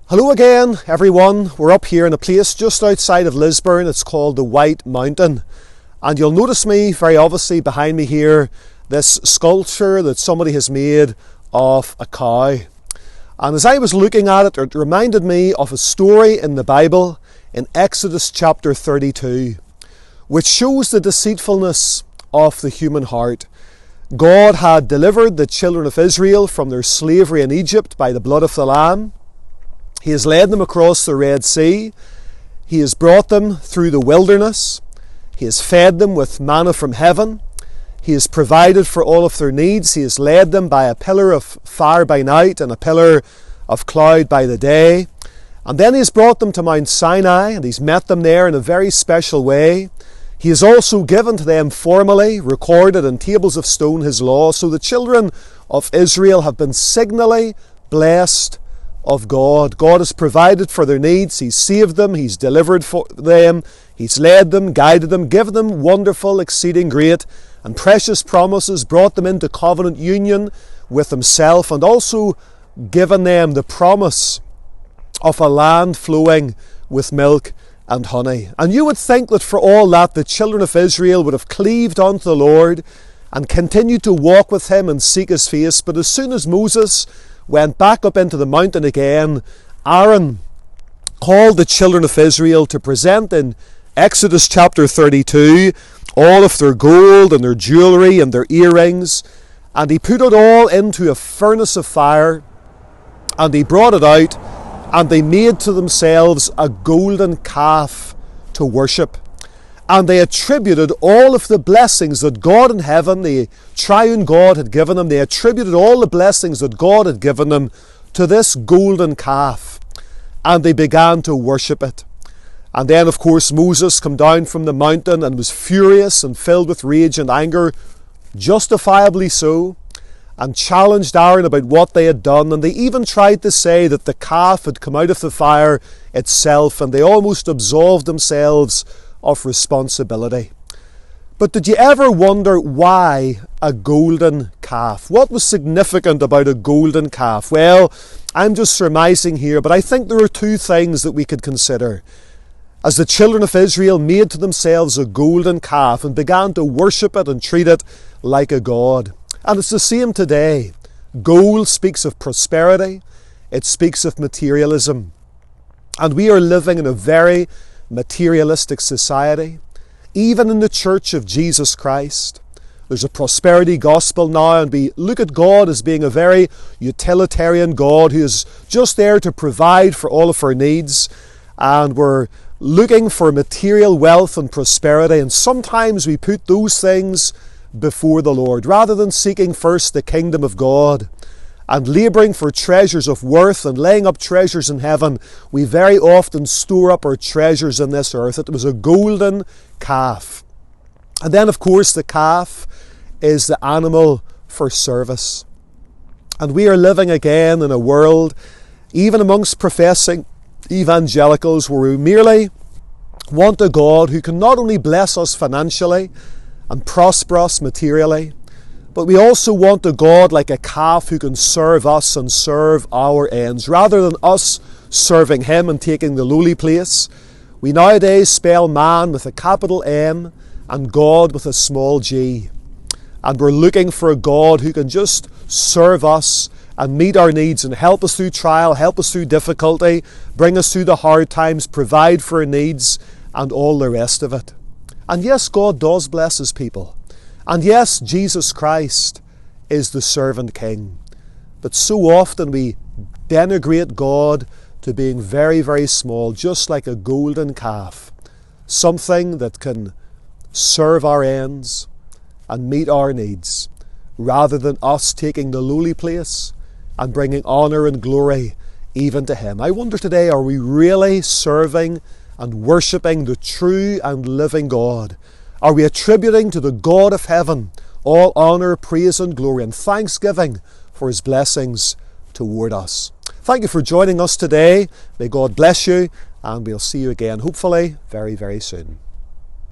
Hello again, everyone. We're up here in a place just outside of Lisburn. It's called the White Mountain. And you'll notice me very obviously behind me here, this sculpture that somebody has made of a cow. And as I was looking at it, it reminded me of a story in the Bible in Exodus chapter 32, which shows the deceitfulness of the human heart. God had delivered the children of Israel from their slavery in Egypt by the blood of the Lamb. He has led them across the Red Sea. He has brought them through the wilderness. He has fed them with manna from heaven. He has provided for all of their needs. He has led them by a pillar of fire by night and a pillar of cloud by the day. And then he has brought them to Mount Sinai, and he's met them there in a very special way. He has also given to them formally, recorded in tables of stone, his law. So the children of Israel have been signally blessed of God. God has provided for their needs. He's saved them. He's delivered for them. He's led them, guided them, given them wonderful, exceeding great and precious promises, brought them into covenant union with himself, and also given them the promise of a land flowing with milk and honey. And you would think that for all that, the children of Israel would have cleaved unto the Lord and continued to walk with him and seek his face. But as soon as Moses went back up into the mountain again, Aaron called the children of Israel to present in Exodus chapter 32 all of their gold and their jewellery and their earrings, and he put it all into a furnace of fire, and he brought it out, and they made to themselves a golden calf to worship. And they attributed all of the blessings that God in heaven, the triune God, had given them. They attributed all the blessings that God had given them to this golden calf. And they began to worship it. And then, of course, Moses came down from the mountain and was furious and filled with rage and anger, justifiably so, and challenged Aaron about what they had done. And they even tried to say that the calf had come out of the fire itself, and they almost absolved themselves of responsibility. But did you ever wonder why a golden calf? What was significant about a golden calf? Well, I'm just surmising here, but I think there are two things that we could consider. As the children of Israel made to themselves a golden calf and began to worship it and treat it like a god. And it's the same today. Gold speaks of prosperity. It speaks of materialism. And we are living in a very materialistic society. Even in the Church of Jesus Christ, there's a prosperity gospel now, and we look at God as being a very utilitarian God who is just there to provide for all of our needs, and we're looking for material wealth and prosperity, and sometimes we put those things before the Lord rather than seeking first the kingdom of God and labouring for treasures of worth and laying up treasures in heaven. We very often store up our treasures in this earth. It was a golden calf. And then, of course, the calf is the animal for service. And we are living again in a world, even amongst professing evangelicals, where we merely want a God who can not only bless us financially and prosper us materially, but we also want a God like a calf who can serve us and serve our ends. Rather than us serving him and taking the lowly place, we nowadays spell man with a capital M and God with a small g. And we're looking for a God who can just serve us and meet our needs and help us through trial, help us through difficulty, bring us through the hard times, provide for our needs, and all the rest of it. And yes, God does bless his people. And yes, Jesus Christ is the servant king. But so often we denigrate God to being very, very small, just like a golden calf. Something that can serve our ends and meet our needs, rather than us taking the lowly place and bringing honour and glory even to him. I wonder today, are we really serving and worshipping the true and living God? Are we attributing to the God of heaven all honour, praise and glory and thanksgiving for his blessings toward us? Thank you for joining us today. May God bless you, and we'll see you again, hopefully, very, very soon.